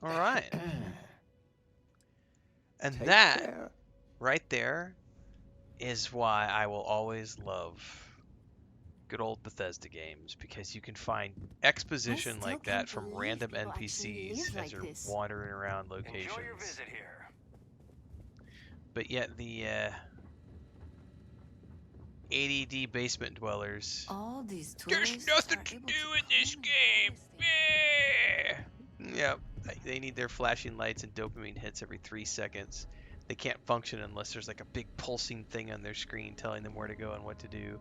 All right. And Take that care. right there is why I will always love good old Bethesda games, because you can find I exposition still like that can't from believe random people actually NPCs live as like they're this. wandering around Enjoy your locations. visit here. But yet the ADD basement dwellers. All these There's tourists nothing are to able to do in come this and go as they game. Yeah. Yep. They need their flashing lights and dopamine hits every 3 seconds. They can't function unless there's like a big pulsing thing on their screen telling them where to go and what to do.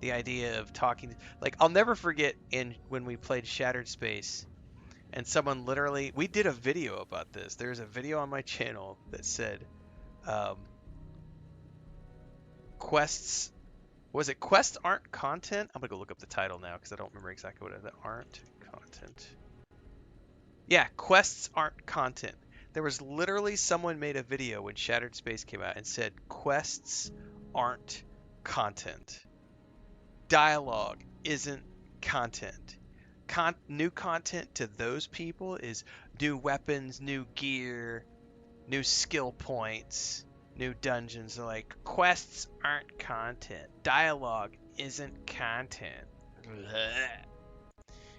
The idea of talking, like I'll never forget in when we played Shattered Space, and someone literally, we did a video about this. There's a video on my channel that said, um, quests was it quests aren't content? I'm gonna go look up the title now because I don't remember exactly what it is. Aren't content. Yeah, quests aren't content. There was literally someone made a video when Shattered Space came out and said quests aren't content. Dialogue isn't content. New content to those people is new weapons, new gear, new skill points, new dungeons. They're like, quests aren't content. Dialogue isn't content.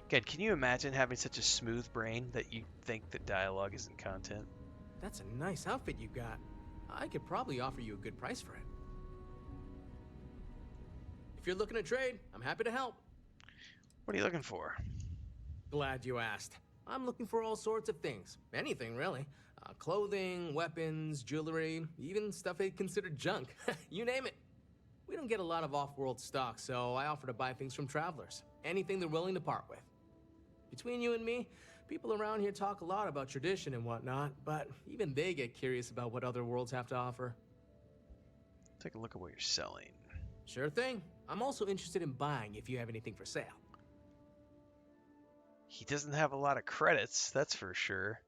Again, can you imagine having such a smooth brain that you think that dialogue isn't content? That's a nice outfit you got. I could probably offer you a good price for it. If you're looking to trade, I'm happy to help. What are you looking for? Glad you asked. I'm looking for all sorts of things. Anything, really. Clothing, weapons, jewelry, even stuff they consider junk. You name it. We don't get a lot of off-world stock, so I offer to buy things from travelers. Anything they're willing to part with. Between you and me, people around here talk a lot about tradition and whatnot, but even they get curious about what other worlds have to offer. Take a look at what you're selling. Sure thing. I'm also interested in buying if you have anything for sale. He doesn't have a lot of credits, that's for sure.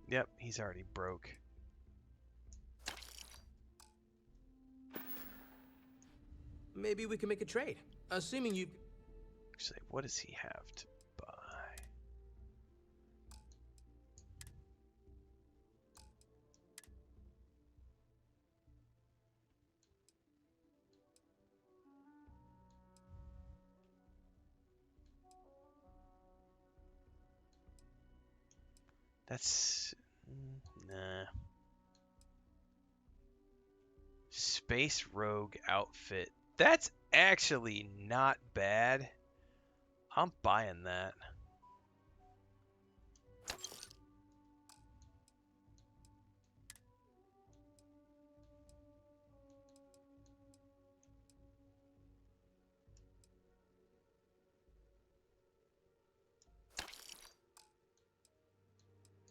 Yep, he's already broke. Maybe we can make a trade. Assuming you... Actually, what does he have to buy? That's... nah. Space Rogue outfit. That's actually not bad. I'm buying that.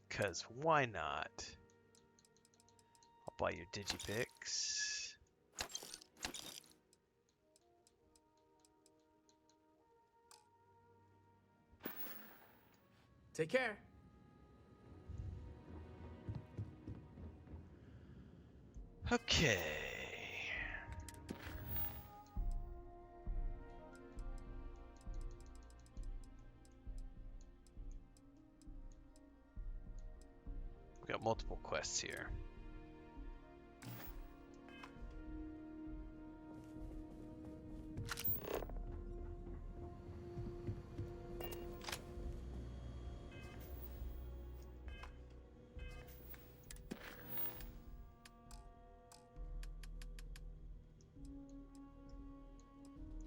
Because why not? I'll buy your Digipix. Take care. Okay. We got multiple quests here.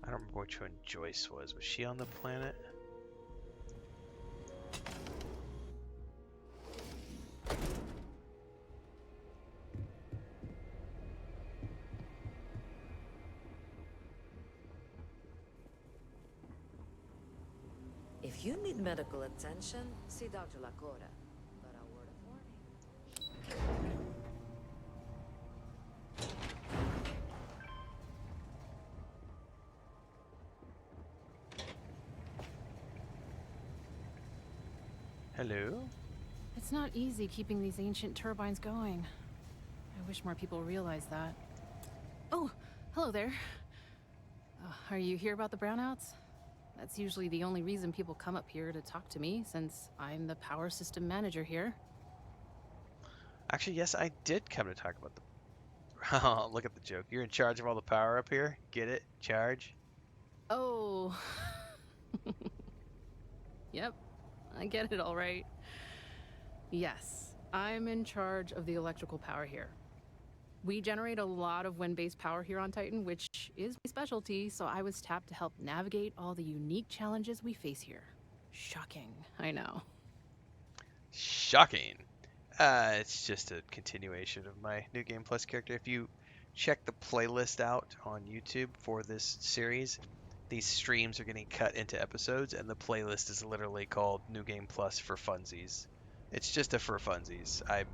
I don't remember which one Joyce was. Was she on the planet? If you need medical attention, see Dr. Lacora. But a word of warning. Hello? It's not easy keeping these ancient turbines going. I wish more people realized that. Oh, hello there. Are you here about the brownouts? That's usually the only reason people come up here to talk to me, since I'm the power system manager here. Actually, yes, I did come to talk about the... Oh, look at the joke. You're in charge of all the power up here? Get it? Charge? Oh. Yep, I get it all right. Yes, I'm in charge of the electrical power here. We generate a lot of wind-based power here on Titan, which is my specialty, so I was tapped to help navigate all the unique challenges we face here. Shocking, I know. Shocking. It's just a continuation of my New Game Plus character. If you check the playlist out on YouTube for this series, these streams are getting cut into episodes, and the playlist is literally called New Game Plus for funsies. It's just a for funsies. I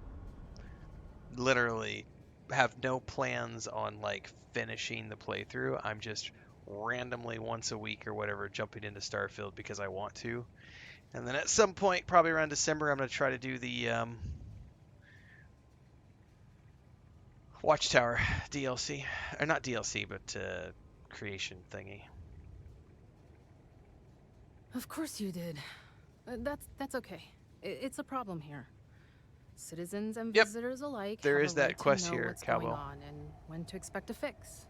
literally have no plans on like finishing the playthrough. I'm just randomly once a week or whatever jumping into Starfield because I want to. And then at some point, probably around December, I'm going to try to do the Watchtower DLC. Or not DLC, but creation thingy. Of course you did. That's okay. It's a problem here. Citizens and Yep, visitors alike there have is a that right quest to know here, what's Cowbell. going on and when to expect a fix.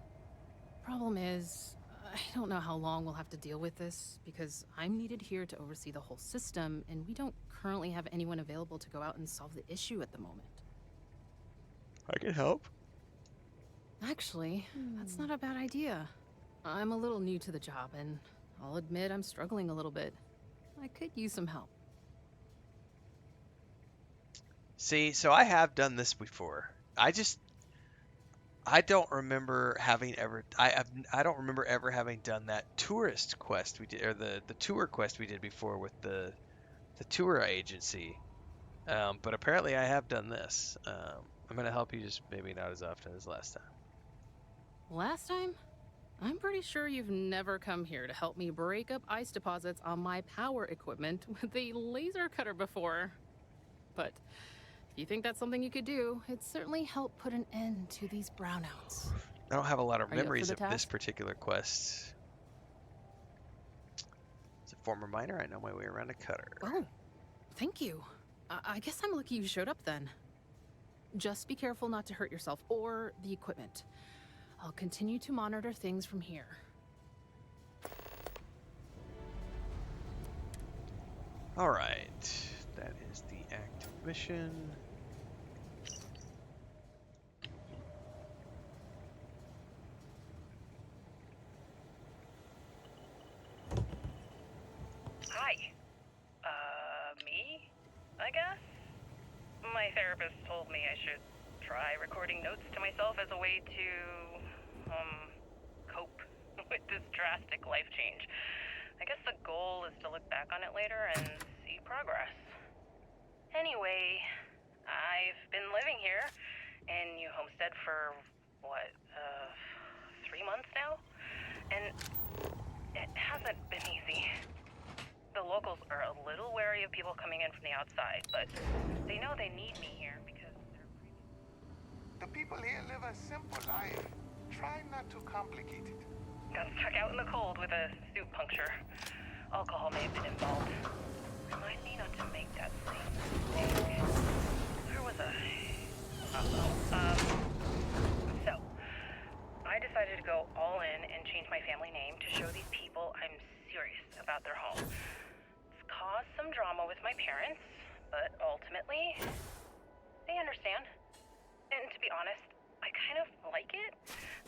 Problem is, I don't know how long we'll have to deal with this, because I'm needed here to oversee the whole system, and we don't currently have anyone available to go out and solve the issue at the moment. I can help. Actually, that's not a bad idea. I'm a little new to the job, and I'll admit I'm struggling a little bit. I could use some help. See, so I have done this before. I don't remember having ever I don't remember ever having done that tourist quest we did, or the tour quest we did before with the tour agency. But apparently I have done this. I'm gonna help you, just maybe not as often as last time. Last time? I'm pretty sure you've never come here to help me break up ice deposits on my power equipment with a laser cutter before. But if you think that's something you could do, it'd certainly help put an end to these brownouts. I don't have a lot of Are you up for memories the of this task? particular quest. As a former miner, I know my way around a cutter. Oh, thank you. I guess I'm lucky you showed up then. Just be careful not to hurt yourself or the equipment. I'll continue to monitor things from here. All right, that is the active mission. Hi. Me? I guess? My therapist told me I should try recording notes to myself as a way to, cope with this drastic life change. I guess the goal is to look back on it later and see progress. Anyway, I've been living here in New Homestead for, 3 months now? And it hasn't been easy. The locals are a little wary of people coming in from the outside, but they know they need me here because The people here live a simple life. Try not to complicate it. got stuck out in the cold with a suit puncture. Alcohol may have been involved. Remind me not to make that same mistake. Where was I? So, I decided to go all in and change my family name to show these people I'm serious about their home. It's caused some drama with my parents, but ultimately, they understand. And to be honest, I kind of like it.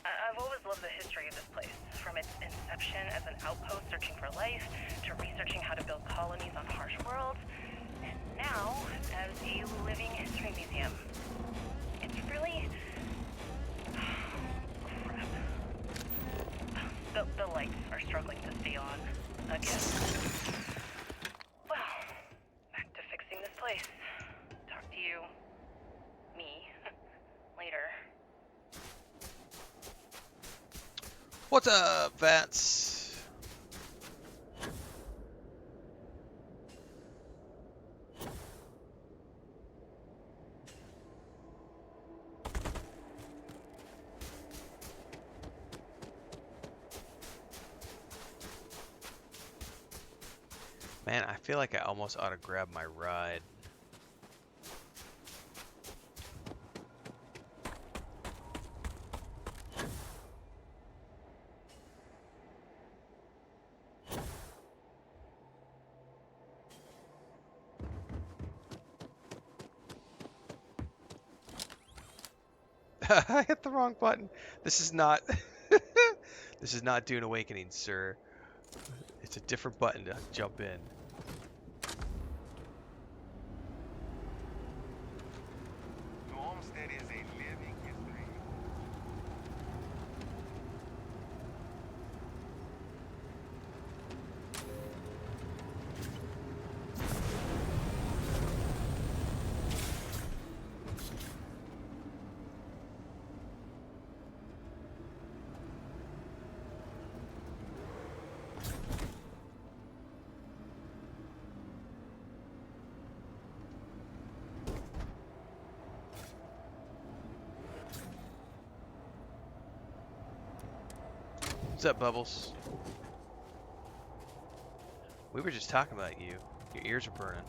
I've always loved the history of this place, from its inception as an outpost searching for life, to researching how to build colonies on harsh worlds, and now as a living history museum. It's really... crap. The lights are struggling to stay on, again. Well, back to fixing this place. Talk to you... me... later. What's up, Vance? Man, I feel like I almost ought to grab my ride. I hit the wrong button. This is not this is not Dune Awakening, sir. It's a different button to jump in. Homestead is a living history. What's up, Bubbles? We were just talking about you. Your ears are burning.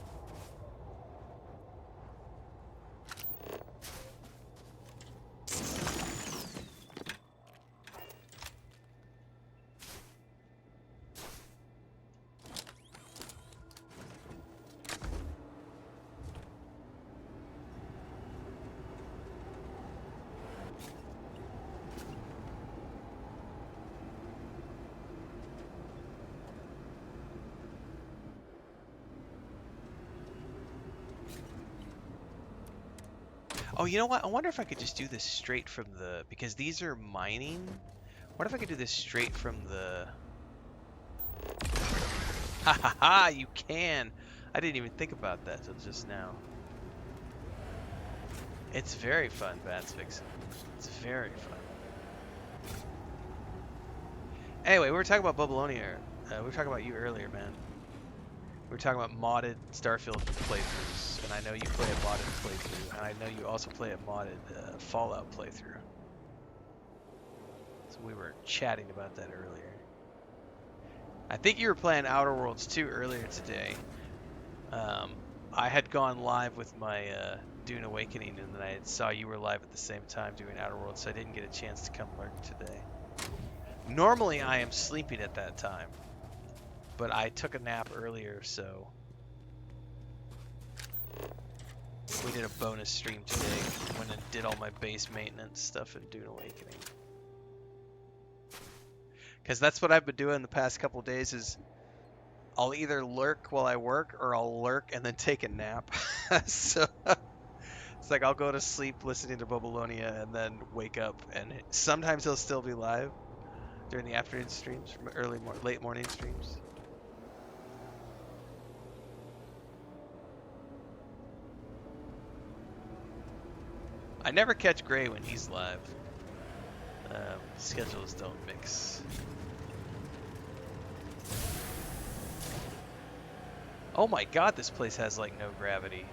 Oh, you know what? I wonder if I could just do this straight from the... Because these are mining. What if I could do this straight from the... Ha ha ha! You can! I didn't even think about that till just now. It's very fun, Bats Vixen. It's very fun. Anyway, we were talking about Babylonia. We were talking about you earlier, man. We were talking about modded Starfield playthroughs, and I know you play a modded playthrough, and I know you also play a modded Fallout playthrough. So we were chatting about that earlier. I think you were playing Outer Worlds 2 earlier today. I had gone live with my Dune Awakening, and then I saw you were live at the same time doing Outer Worlds, so I didn't get a chance to come lurk today. Normally I am sleeping at that time, but I took a nap earlier, so we did a bonus stream today. Went and did all my base maintenance stuff in Dune Awakening. Because that's what I've been doing the past couple of days is I'll either lurk while I work or I'll lurk and then take a nap. So it's like I'll go to sleep listening to Babylonia and then wake up, and sometimes he'll still be live during the afternoon streams, late morning streams. I never catch Gray when he's live. Schedules don't mix. Oh my god, this place has like no gravity.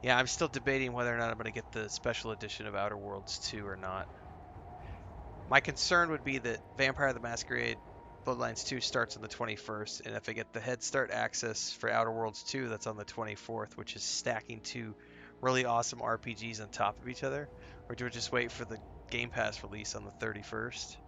Yeah, I'm still debating whether or not I'm going to get the special edition of Outer Worlds 2 or not. My concern would be that Vampire the Masquerade Bloodlines 2 starts on the 21st, and if I get the Head Start access for Outer Worlds 2, that's on the 24th, which is stacking two really awesome RPGs on top of each other, or do I just wait for the Game Pass release on the 31st?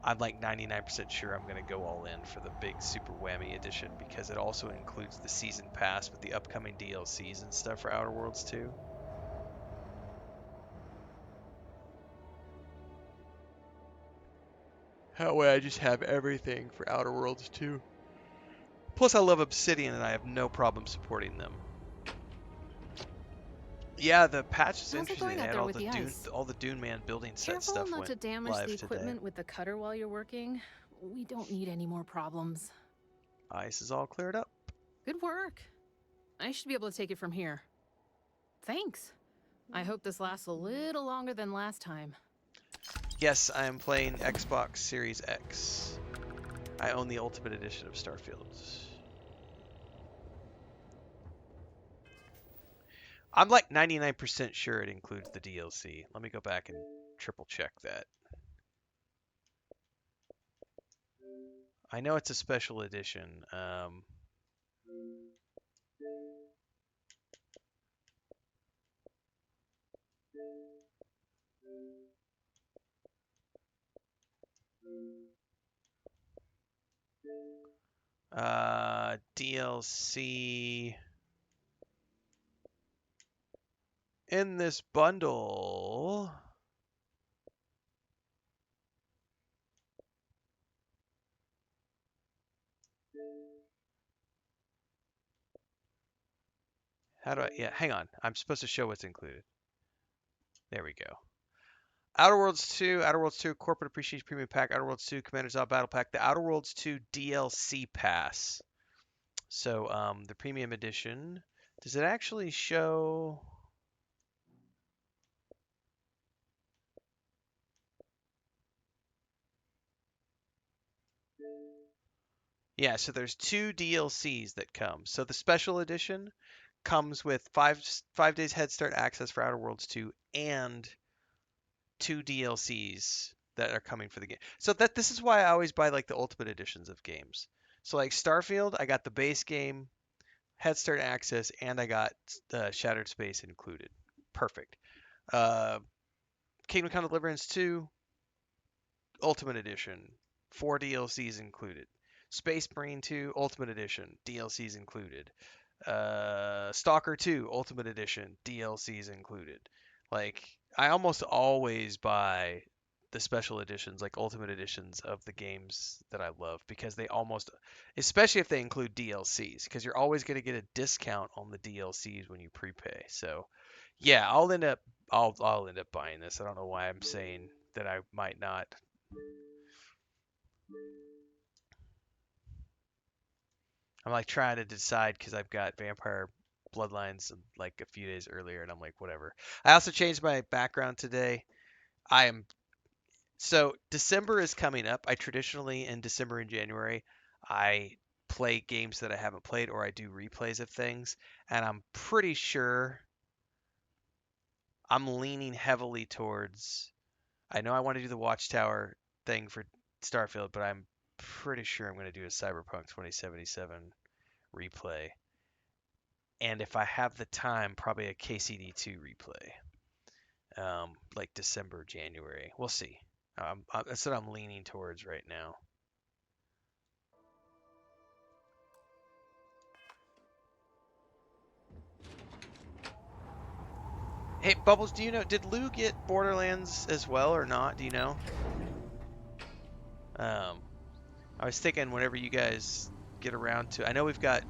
I'm like 99% sure I'm going to go all in for the big Super Whammy edition because it also includes the season pass with the upcoming DLCs and stuff for Outer Worlds 2. That way I just have everything for Outer Worlds 2. Plus I love Obsidian and I have no problem supporting them. Yeah, the patch is How's it interesting. going They out had there with the ice? all the Dune Man building set Careful stuff not went to damage live the today. equipment with the cutter while you're working. We don't need any more problems. Ice is all cleared up. Good work. I should be able to take it from here. Thanks. I hope this lasts a little longer than last time. Yes, I am playing Xbox Series X. I own the Ultimate Edition of Starfield. I'm like 99% sure it includes the DLC. Let me go back and triple check that. I know it's a special edition. DLC in this bundle. How do I? Yeah, hang on. I'm supposed to show what's included. There we go. Outer Worlds 2, Outer Worlds 2 Corporate Appreciation Premium Pack, Outer Worlds 2 Commander's Out Battle Pack, the Outer Worlds 2 DLC Pass. So, the Premium Edition. Does it actually show? Yeah, so there's 2 DLCs that come. So the Special Edition comes with 5 days head start access for Outer Worlds 2 and 2 DLCs that are coming for the game. So this is why I always buy like the Ultimate Editions of games. So like Starfield, I got the base game, head start access, and I got Shattered Space included. Perfect. Kingdom Come Deliverance 2, Ultimate Edition, 4 DLCs included. Space Marine 2 Ultimate Edition, DLCs included. Stalker 2 Ultimate Edition, DLCs included. Like, I almost always buy the special editions, like Ultimate Editions of the games that I love, because they almost, especially if they include DLCs, because you're always going to get a discount on the DLCs when you prepay. So, yeah, I'll end up buying this. I don't know why I'm saying that I might not. I'm like trying to decide because I've got Vampire Bloodlines like a few days earlier, and I'm like, whatever. I also changed my background today. I am so December is coming up. I traditionally in December and January I play games that I haven't played or I do replays of things, and I'm pretty sure I'm leaning heavily towards. I know I want to do the Watchtower thing for Starfield, but I'm pretty sure I'm going to do a Cyberpunk 2077 replay. And if I have the time, probably a KCD2 replay, like December, January. We'll see. That's what I'm leaning towards right now. Hey, Bubbles, do you know, did Lou get Borderlands as well or not? Do you know? I was thinking whenever you guys get around to, I know we've got,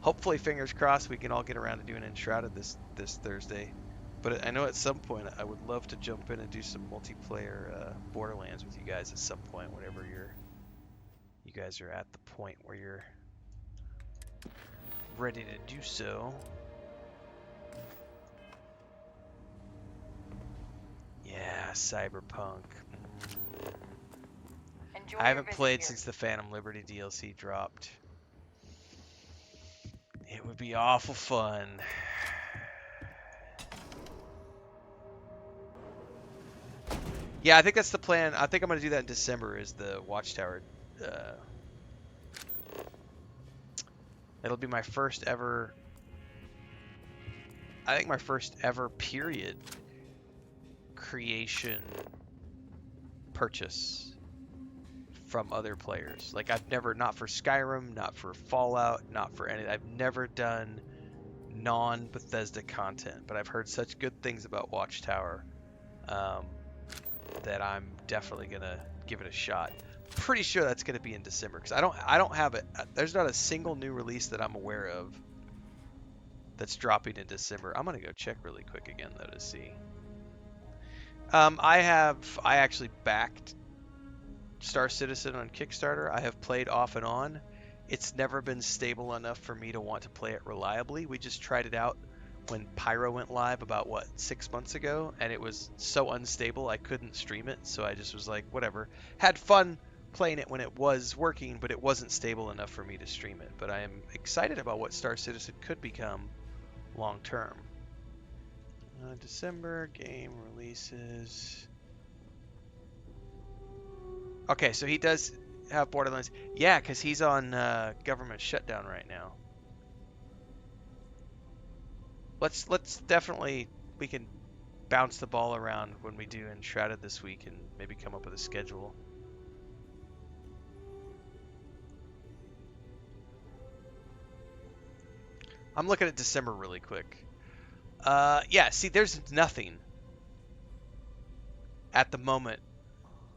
hopefully, fingers crossed, we can all get around to doing Enshrouded this Thursday. But I know at some point I would love to jump in and do some multiplayer Borderlands with you guys at some point, whenever you guys are at the point where you're ready to do so. Yeah, Cyberpunk. I haven't played since the Phantom Liberty DLC dropped. It would be awful fun. Yeah, I think that's the plan. I think I'm going to do that in December, is the Watchtower. It'll be my first ever, I think my first ever period creation purchase from other players. Like, I've never, not for Skyrim, not for Fallout, not for any, I've never done non-Bethesda content, but I've heard such good things about Watchtower that I'm definitely gonna give it a shot. Pretty sure that's gonna be in December, because I don't have it. There's not a single new release that I'm aware of that's dropping in December. I'm gonna go check really quick again though to see. I actually backed Star Citizen on Kickstarter. I have played off and on. It's never been stable enough for me to want to play it reliably. We just tried it out when Pyro went live about, what, 6 months ago, and it was so unstable I couldn't stream it, so I just was like, whatever. Had fun playing it when it was working, but it wasn't stable enough for me to stream it. But I am excited about what Star Citizen could become long term. December game releases. Okay, so he does have Borderlands. Yeah, because he's on government shutdown right now. Let's definitely, we can bounce the ball around when we do Enshrouded this week and maybe come up with a schedule. I'm looking at December really quick. Yeah, see, there's nothing at the moment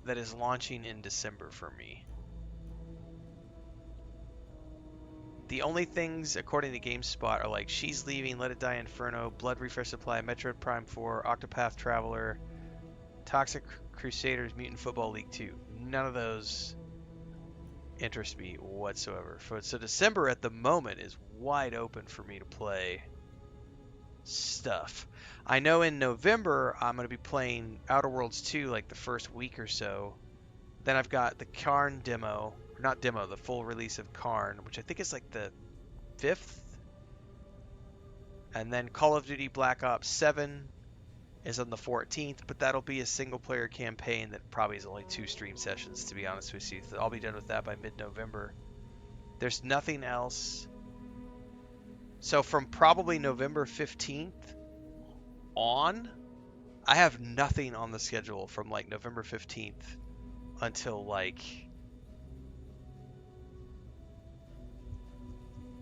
that is launching in December for me. The only things, according to GameSpot, are like She's Leaving, Let It Die Inferno, Blood Refresh Supply, Metroid Prime 4, Octopath Traveler, Toxic Crusaders, Mutant Football League 2. None of those interest me whatsoever. So December at the moment is wide open for me to play stuff. I know in November I'm going to be playing Outer Worlds 2 like the first week or so. Then I've got the Karn demo, not demo, the full release of Karn, which I think is like the 5th. And then Call of Duty Black Ops 7 is on the 14th, but that'll be a single player campaign that probably is only 2 stream sessions, to be honest with you. I'll be done with that by mid-November. There's nothing else. So from probably November 15th on, I have nothing on the schedule from like November 15th until like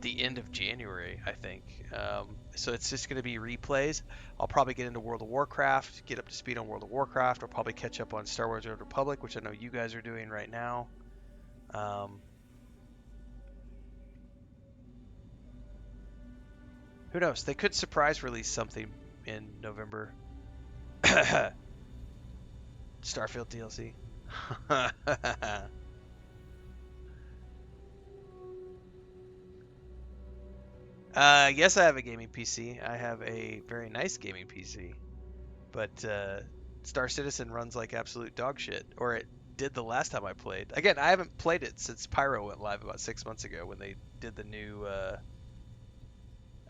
the end of January, I think. So it's just going to be replays. I'll probably get into World of Warcraft, get up to speed on World of Warcraft. I'll probably catch up on Star Wars: Old Republic, which I know you guys are doing right now. Who knows? They could surprise release something in November. Starfield DLC. Yes, I have a gaming PC. I have a very nice gaming PC. But Star Citizen runs like absolute dog shit. Or it did the last time I played. Again, I haven't played it since Pyro went live about 6 months ago when they did the new...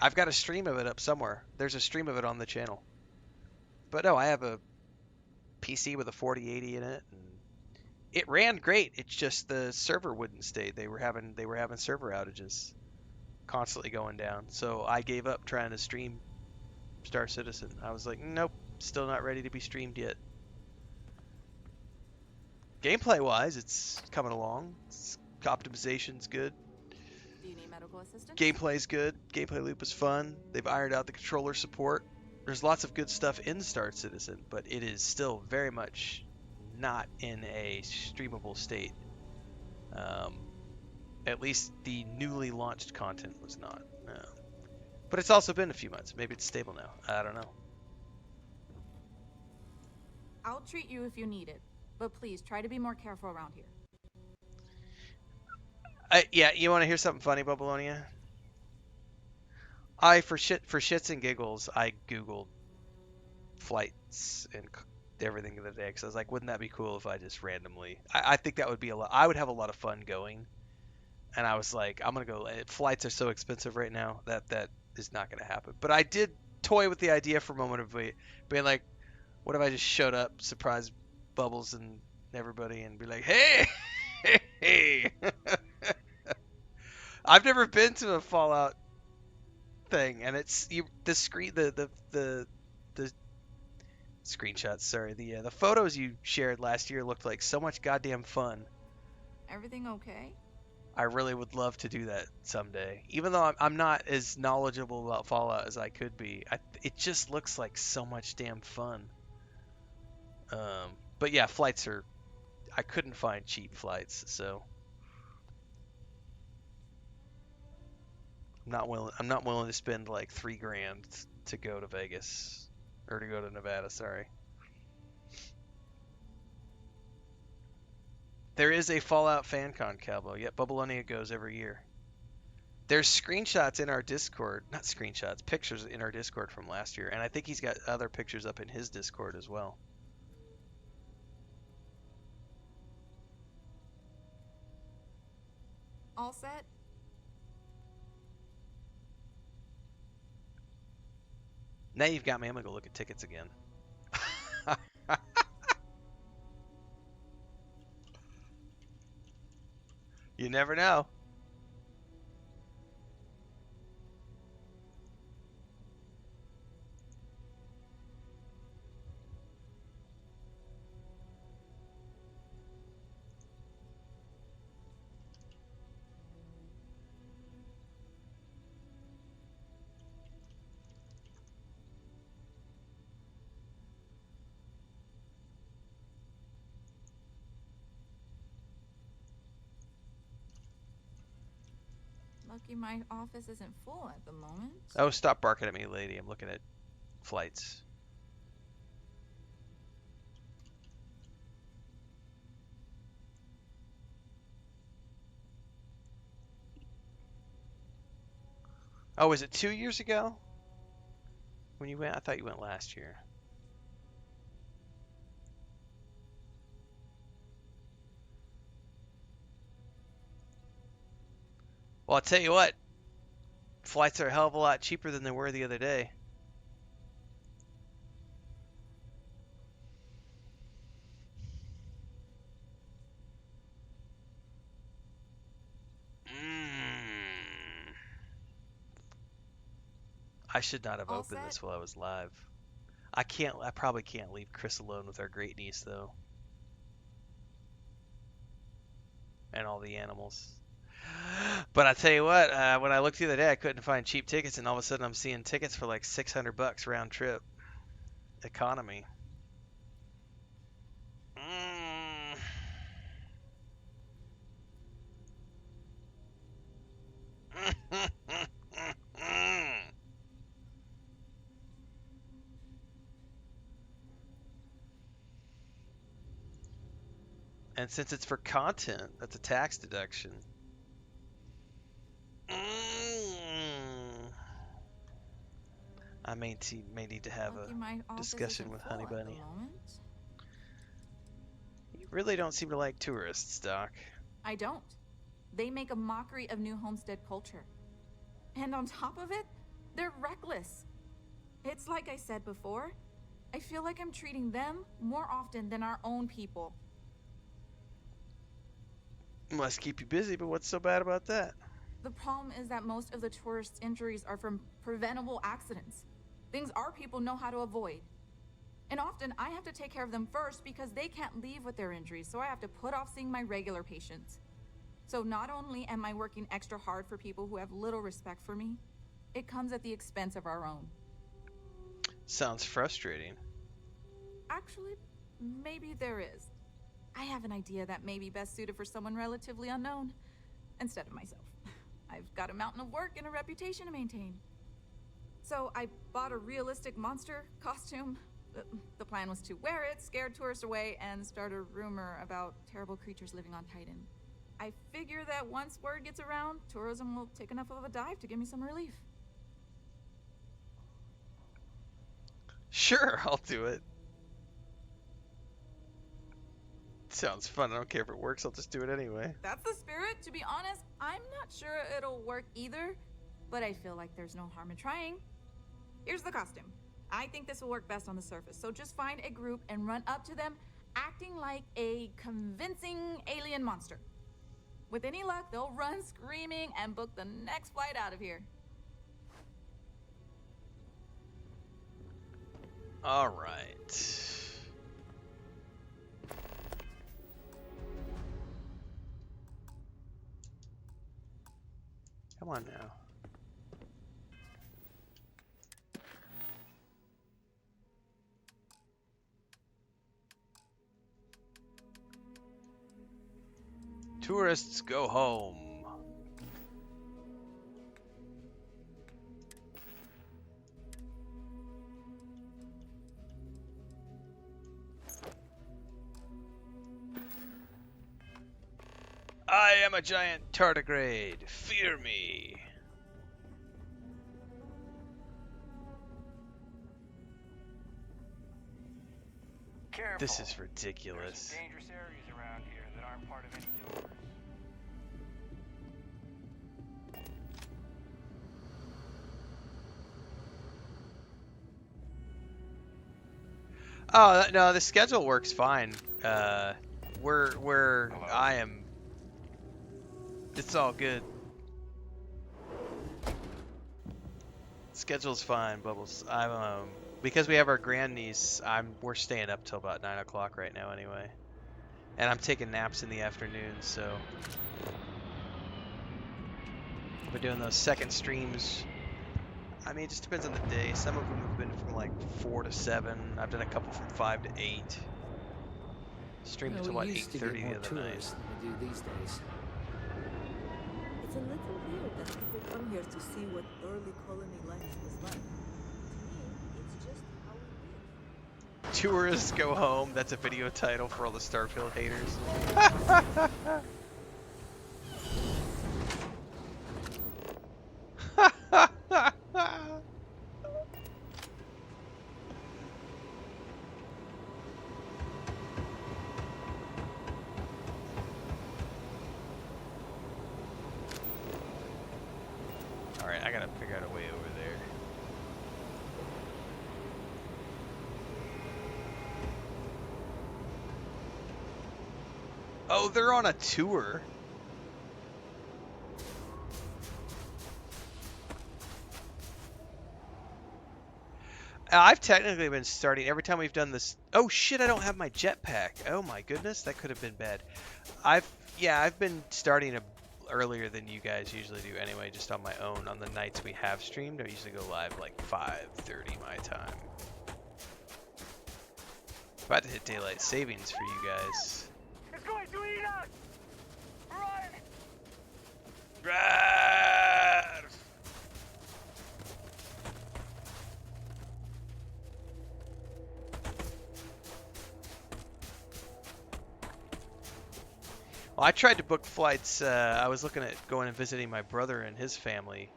I've got a stream of it up somewhere. There's a stream of it on the channel. But no, I have a PC with a 4080 in it. And it ran great. It's just the server wouldn't stay. They were having server outages. Constantly going down. So I gave up trying to stream Star Citizen. I was like, nope, still not ready to be streamed yet. Gameplay wise, it's coming along. Optimization's good. Do you need medical assistance? Gameplay's good. Gameplay loop is fun. They've ironed out the controller support. There's lots of good stuff in Star Citizen, but it is still very much not in a streamable state. At least the newly launched content was not. But it's also been a few months. Maybe it's stable now. I don't know. I'll treat you if you need it, but please try to be more careful around here. Yeah, you want to hear something funny, Babylonia? For shits and giggles, I Googled flights and everything the other day because I was like, wouldn't that be cool if I just randomly? I think that would be a lot. I would have a lot of fun going. And I was like, I'm gonna go. Flights are so expensive right now that is not gonna happen. But I did toy with the idea for a moment of being like, what if I just showed up, surprise Bubbles and everybody, and be like, hey, hey. I've never been to a Fallout thing, and it's the screenshots. Sorry, the photos you shared last year looked like so much goddamn fun. Everything okay? I really would love to do that someday. Even though I'm not as knowledgeable about Fallout as I could be, it just looks like so much damn fun. But yeah, flights are... I couldn't find cheap flights, so... I'm not willing to spend like $3,000 to go to Vegas. Or to go to Nevada, sorry. There is a Fallout FanCon, Calvo. Yep, Bubbleonia goes every year. There's screenshots in our Discord. Not screenshots, pictures in our Discord from last year. And I think he's got other pictures up in his Discord as well. All set? Now you've got me. I'm going to go look at tickets again. You never know. Lucky my office isn't full at the moment. Oh, stop barking at me, lady. I'm looking at flights. Oh, was it 2 years ago when you went? I thought you went last year. Well, I'll tell you what. Flights are a hell of a lot cheaper than they were the other day. I should not have All opened set? this while I was live. I probably can't leave Chris alone with our great niece, though. And all the animals. But I tell you what, when I looked the other day, I couldn't find cheap tickets, and all of a sudden I'm seeing tickets for like $600 round trip. Economy. And since it's for content, that's a tax deduction. I may need to have Lucky a my office discussion isn't with full Honey at the Bunny. moment. You really don't seem to like tourists, Doc. I don't. They make a mockery of New Homestead culture. And on top of it, they're reckless. It's like I said before, I feel like I'm treating them more often than our own people. Must keep you busy, but what's so bad about that? The problem is that most of the tourists' injuries are from preventable accidents. Things our people know how to avoid. And often I have to take care of them first because they can't leave with their injuries, so I have to put off seeing my regular patients. So not only am I working extra hard for people who have little respect for me, it comes at the expense of our own. Sounds frustrating. Actually, maybe there is. I have an idea that may be best suited for someone relatively unknown, instead of myself. I've got a mountain of work and a reputation to maintain. So I bought a realistic monster costume. The plan was to wear it, scare tourists away, and start a rumor about terrible creatures living on Titan. I figure that once word gets around, tourism will take enough of a dive to give me some relief. Sure, I'll do it. Sounds fun. I don't care if it works. I'll just do it anyway. That's the spirit. To be honest, I'm not sure it'll work either, but I feel like there's no harm in trying. Here's the costume. I think this will work best on the surface, so just find a group and run up to them, acting like a convincing alien monster. With any luck, they'll run screaming and book the next flight out of here. All right. Come on now. Tourists go home. am a giant tardigrade. Fear me. Careful. This is There's ridiculous. some dangerous areas around here that aren't part of any tours. Oh no, the schedule works fine. Where Hello? I am, it's all good. Schedule's fine, Bubbles. I'm because we have our grandniece. We're staying up till about 9 o'clock right now anyway, and I'm taking naps in the afternoon. So we're doing those second streams. I mean, it just depends on the day. Some of them have been from like 4 to 7. I've done a couple from 5 to 8. Streamed until what, 8:30 the other night. Than we do these days. It's a little weird that people come here to see what early colony life was like. To me, it's just how we live. Tourists go home. That's a video title for all the Starfield haters. Alright, I gotta figure out a way over there. Oh, they're on a tour. I've technically been starting every time we've done this. Oh shit, I don't have my jetpack. Oh my goodness, that could have been bad. I've been starting earlier than you guys usually do anyway, just on my own. On the nights we have streamed, I usually go live like 5:30 my time. About to hit daylight savings for you guys. It's going to eat us! Run! Run! Well, I tried to book flights. I was looking at going and visiting my brother and his family,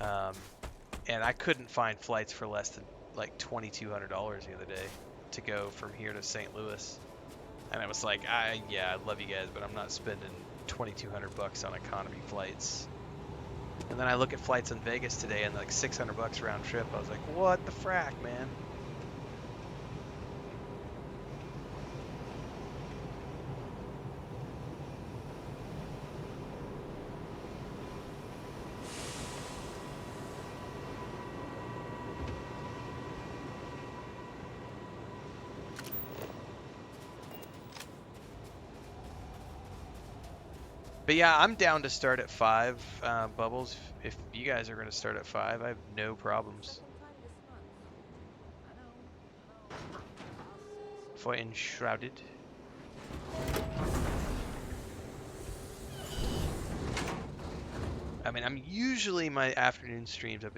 and I couldn't find flights for less than like $2,200 the other day to go from here to St. Louis. And I was like, yeah, I love you guys, but I'm not spending $2,200 on economy flights. And then I look at flights in Vegas today and like $600 round trip. I was like, what the frack, man? But yeah, I'm down to start at 5, Bubbles. If you guys are going to start at 5, I have no problems. For Enshrouded. I mean, I'm usually my afternoon streams. It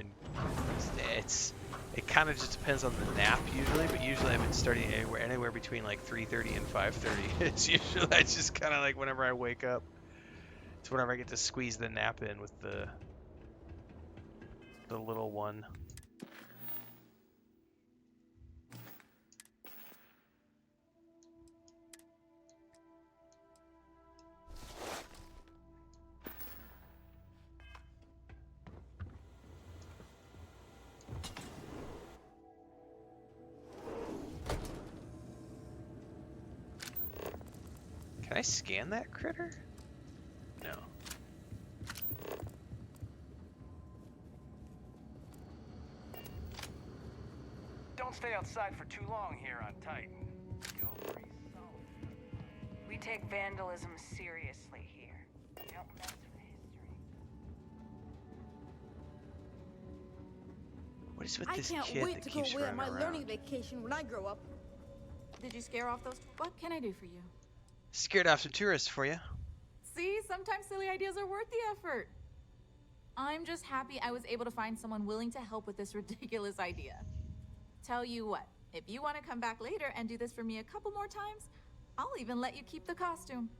kind of just depends on the nap usually, but usually I've been starting anywhere between like 3:30 and 5:30. It's usually that's just kind of like whenever I wake up. It's whenever I get to squeeze the nap in with the little one. Can I scan that critter? No. Don't stay outside for too long here on Titan. You'll freeze solid. We take vandalism seriously here. We don't mess with history. What is with I this can't kid wait that to go keeps away on running my around? learning vacation when I grow up. Did you scare off those? What can I do for you? Scared off some tourists for you. See, sometimes silly ideas are worth the effort. I'm just happy I was able to find someone willing to help with this ridiculous idea. Tell you what, if you want to come back later and do this for me a couple more times, I'll even let you keep the costume.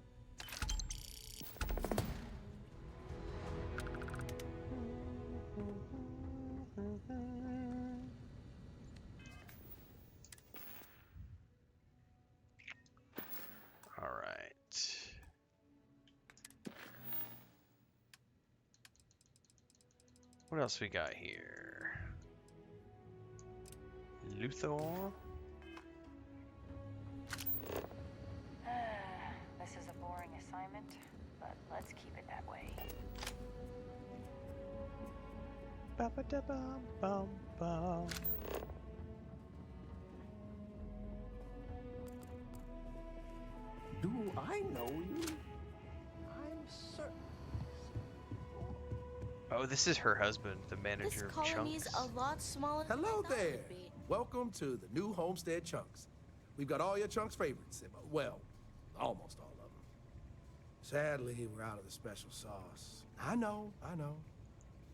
What else we got here? Luthor. This is a boring assignment, but let's keep it that way. Ba-ba-da-bum-bum-bum. Do I know you? I'm certain. Oh, this is her husband, the manager This of colony's Chunks. a lot smaller than Hello I thought it there. would be. Welcome to the new Homestead Chunks. We've got all your Chunks favorites. Well, almost all of them. Sadly, we're out of the special sauce. I know.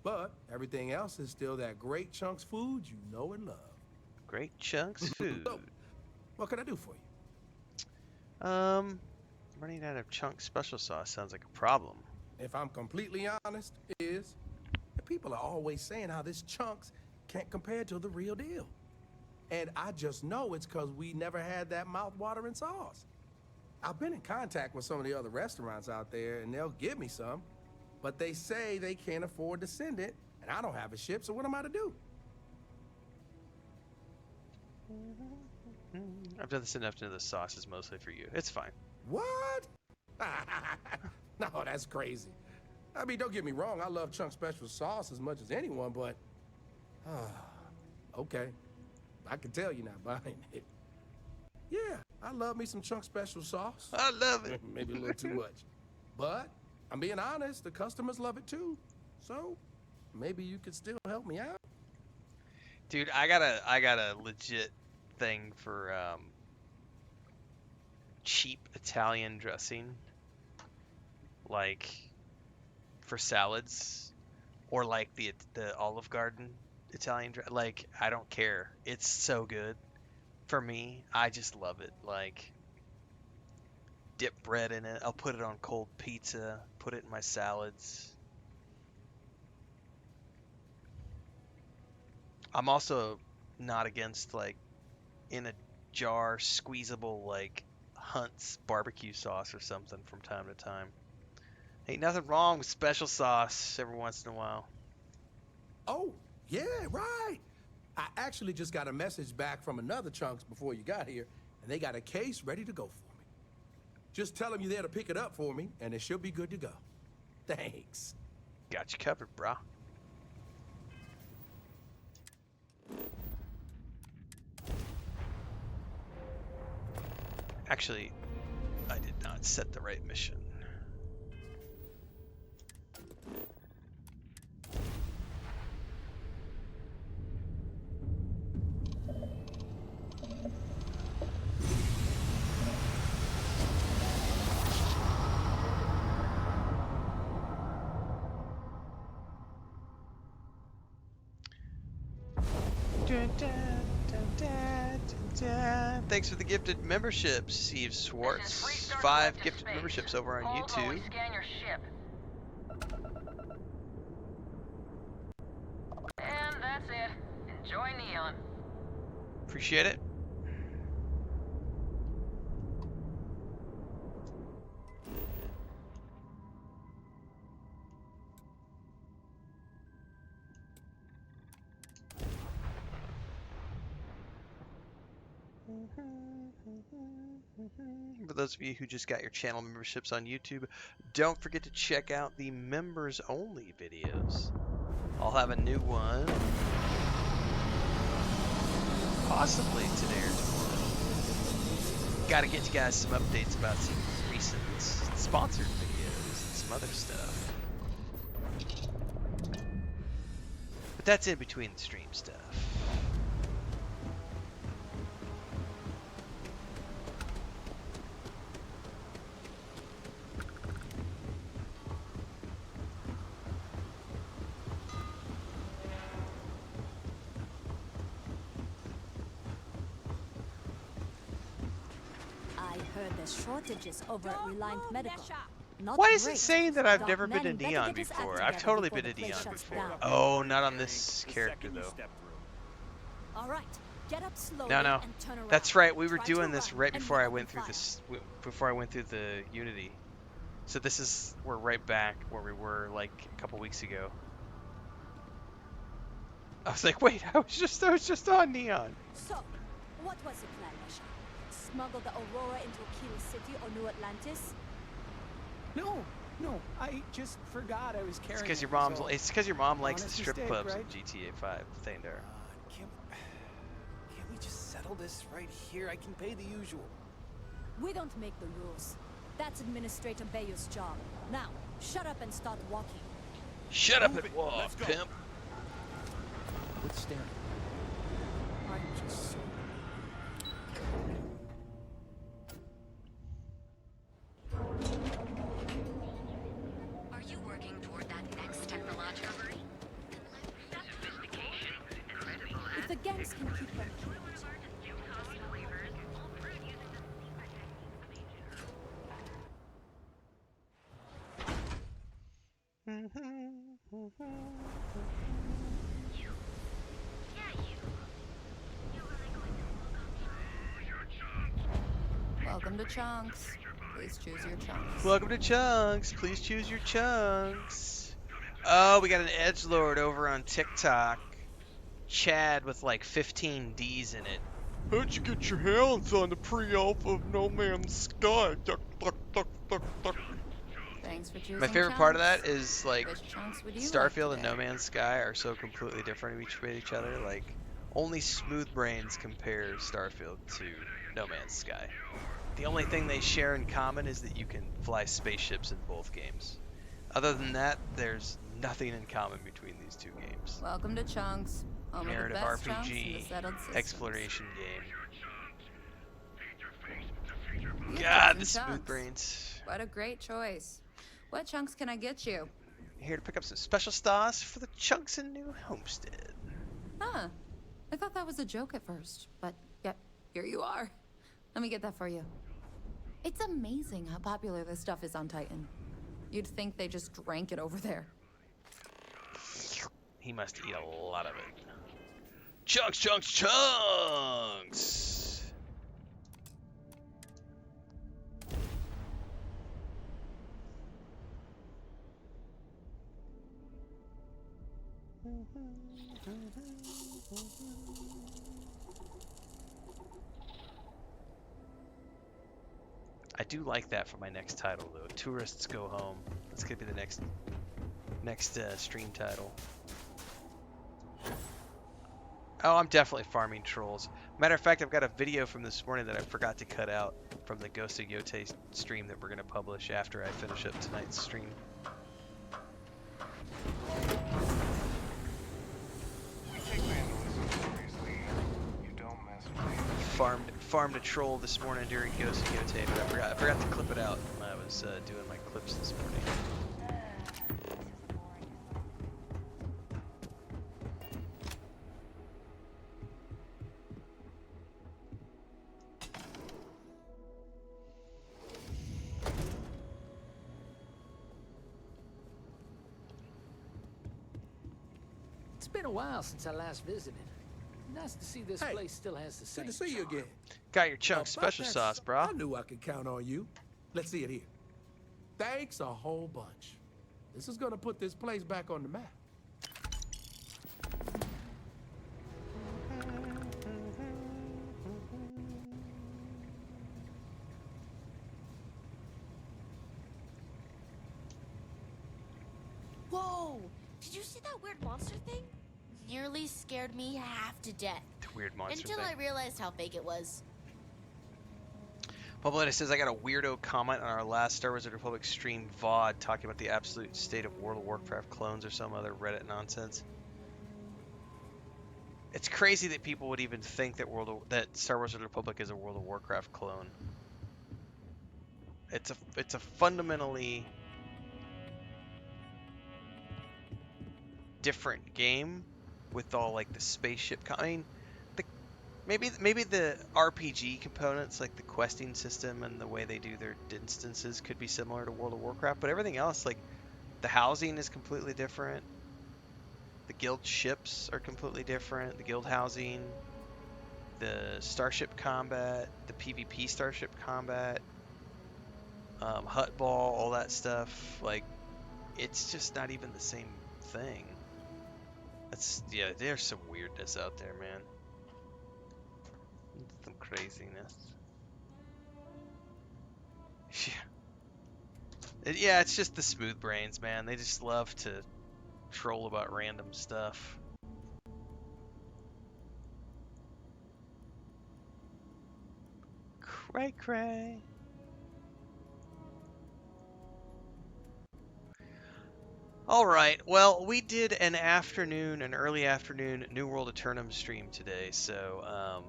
But everything else is still that great Chunks food you know and love. Great Chunks food. So, what can I do for you? Running out of Chunks special sauce sounds like a problem. If I'm completely honest, is the people are always saying how this Chunks can't compare to the real deal. And I just know it's because we never had that mouth-watering sauce. I've been in contact with some of the other restaurants out there, and they'll give me some, but they say they can't afford to send it, and I don't have a ship, so what am I to do? I've done this enough to know the sauce is mostly for you. It's fine. What? No, that's crazy. I mean, don't get me wrong, I love Chunk Special sauce as much as anyone, but... okay. I can tell you're not buying it. Yeah, I love me some Chunk Special sauce. I love it. Maybe a little too much. But, I'm being honest, the customers love it too. So, maybe you could still help me out. Dude, I got a legit thing for cheap Italian dressing, like for salads, or like the Olive Garden Italian like I don't care. It's so good for me. I just love it. Like dip bread in it. I'll put it on cold pizza, put it in my salads. I'm also not against like in a jar squeezable like Hunt's barbecue sauce or something from time to time. Ain't nothing wrong with special sauce every once in a while. Oh, yeah, right. I actually just got a message back from another Chunks before you got here, and they got a case ready to go for me. Just tell them you're there to pick it up for me, and it should be good to go. Thanks. Got you covered, brah. Actually, I did not set the right mission. Thanks for the gifted memberships, Steve Swartz. 5 gifted memberships over on YouTube. Scan your ship. And that's it. Enjoy Neon. Appreciate it. For those of you who just got your channel memberships on YouTube, don't forget to check out the members only videos. I'll have a new one possibly today or tomorrow. Gotta get you guys some updates about some recent sponsored videos and some other stuff. But that's in between the stream stuff. I heard there's shortages over at Reliant Medical. Not Why is it great. saying that I've Doc never been to Manning better Neon get his act before? together I've totally before been to the place Neon shuts before. down. Oh, not on this character though. All right, get up slowly No, no. and turn around. That's right. We were Try to doing this run right and before I open went through fire. this. Before I went through the Unity. So we're right back where we were like a couple weeks ago. I was like, wait, I was just on Neon. So, what was the plan, Masha? Smuggle the Aurora into Kilo City or New Atlantis? No, I just forgot I was carrying. It's because your mom likes the Honest strip mistake, clubs right? in GTA 5. Thunder. Can't we just settle this right here? I can pay the usual. We don't make the rules. That's Administrator Bayer's job. Now, shut up and start walking. Shut up and walk, pimp. Quit staring. I'm just so... Are you working toward that next technological break? If the gangs can keep them cute. Welcome to Chunks. Please choose your chunks. Welcome to Chunks. Please choose your chunks. Oh, we got an edgelord over on TikTok. Chad with like 15 D's in it. How'd you get your hands on the pre-alpha of No Man's Sky? Duck, duck, duck, duck, duck. Thanks for choosing My favorite chunks. part of that is like Which chunks would you Starfield like and No Man's Sky are so completely different with each other. Like only smooth brains compare Starfield to No Man's Sky. The only thing they share in common is that you can fly spaceships in both games. Other than that, there's nothing in common between these two games. Welcome to Chunks. Home Narrative of the best chunks in the RPG, settled systems. exploration game. You've God, chosen the smooth chunks. brains. What a great choice. What chunks can I get you? Here to pick up some special stars for the chunks in New Homestead. Huh. I thought that was a joke at first, but yep, here you are. Let me get that for you. It's amazing how popular this stuff is on Titan. You'd think they just drank it over there. He must eat a lot of it. Chunks, chunks, chunks! I do like that for my next title, though. Tourists Go Home. That's gonna be the next stream title. Oh, I'm definitely farming trolls. Matter of fact, I've got a video from this morning that I forgot to cut out from the Ghost of Yote stream that we're gonna publish after I finish up tonight's stream. We take vandalism seriously. You don't mess with me. Farmed a troll this morning during Ghost of Yote, but I forgot to clip it out when I was doing my clips this morning. It's been a while since I last visited. Nice to see this place still has the same Good to see you charm. again. Got your chunk About special that sauce, sauce, brah. I knew I could count on you. Let's see it here. Thanks a whole bunch. This is gonna put this place back on the map. Whoa! Did you see that weird monster thing? Nearly scared me half to death. The weird monster Until thing. I realized how fake it was. Pabletta says, I got a weirdo comment on our last Star Wars: The Republic stream VOD talking about the absolute state of World of Warcraft clones or some other Reddit nonsense. It's crazy that people would even think that that Star Wars: The Republic is a World of Warcraft clone. It's a fundamentally different game with all like the spaceship. I mean, maybe the RPG components, like the questing system and the way they do their instances, could be similar to World of Warcraft, but everything else, like the housing is completely different. The guild ships are completely different. The guild housing, the starship combat, the PvP starship combat, hut ball, all that stuff. Like, it's just not even the same thing. Yeah, there's some weirdness out there, man. Some craziness. Yeah, it's just the smooth brains, man. They just love to troll about random stuff. Cray cray. All right. Well, we did an early afternoon New World Eternum stream today, so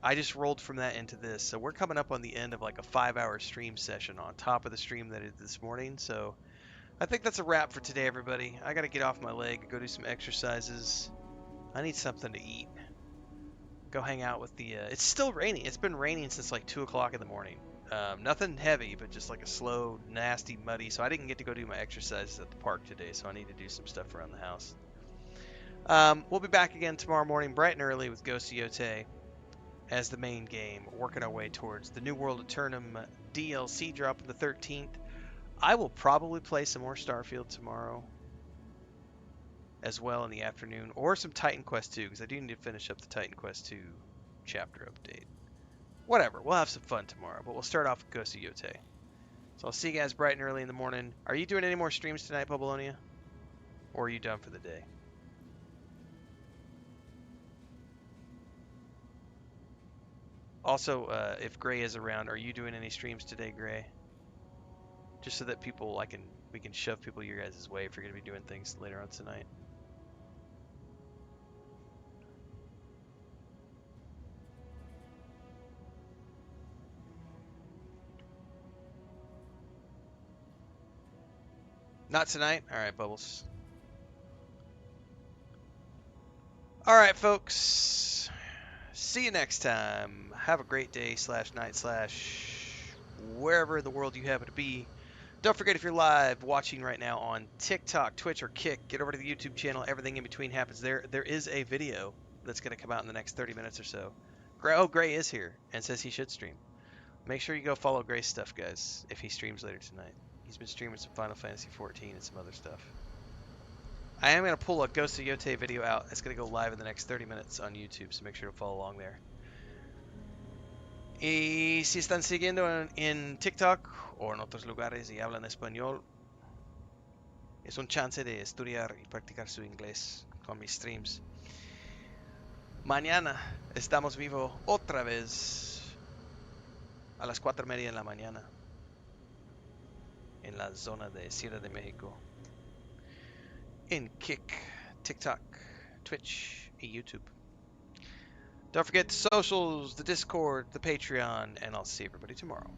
I just rolled from that into this. So we're coming up on the end of like a 5-hour stream session on top of the stream that I did this morning. So I think that's a wrap for today, everybody. I got to get off my leg, go do some exercises. I need something to eat. Go hang out with the. It's still raining. It's been raining since like 2 o'clock in the morning. Nothing heavy, but just like a slow, nasty, muddy. So I didn't get to go do my exercises at the park today. So I need to do some stuff around the house. We'll be back again tomorrow morning, bright and early, with Ghost Yote as the main game, working our way towards the New World Eternum DLC drop on the 13th. I will probably play some more Starfield tomorrow as well in the afternoon, or some Titan Quest 2, because I do need to finish up the Titan Quest 2 chapter update. Whatever, we'll have some fun tomorrow, but we'll start off with Ghost of Yote. So I'll see you guys bright and early in the morning. Are you doing any more streams tonight, Pobolonia? Or are you done for the day? Also, if Gray is around, are you doing any streams today, Gray? Just so that we can shove people your guys' way if you're going to be doing things later on tonight. Not tonight? Alright, Bubbles. Alright, folks. See you next time. Have a great day / night / wherever in the world you happen to be. Don't forget, if you're live watching right now on TikTok, Twitch, or Kick, get over to the YouTube channel. Everything in between happens there. There is a video that's going to come out in the next 30 minutes or so. Gray is here and says he should stream. Make sure you go follow Gray's stuff, guys, if he streams later tonight. He's been streaming some Final Fantasy XIV and some other stuff. I am going to pull a Ghost of Yote video out. It's going to go live in the next 30 minutes on YouTube, so make sure to follow along there. Y si están siguiendo en TikTok o en otros lugares y hablan español, es un chance de estudiar y practicar su inglés con mis streams. Mañana estamos vivos otra vez a las 4:30 de la mañana en la zona de Ciudad de México. In Kick, TikTok, Twitch, y YouTube. Don't forget the socials, the Discord, the Patreon, and I'll see everybody tomorrow.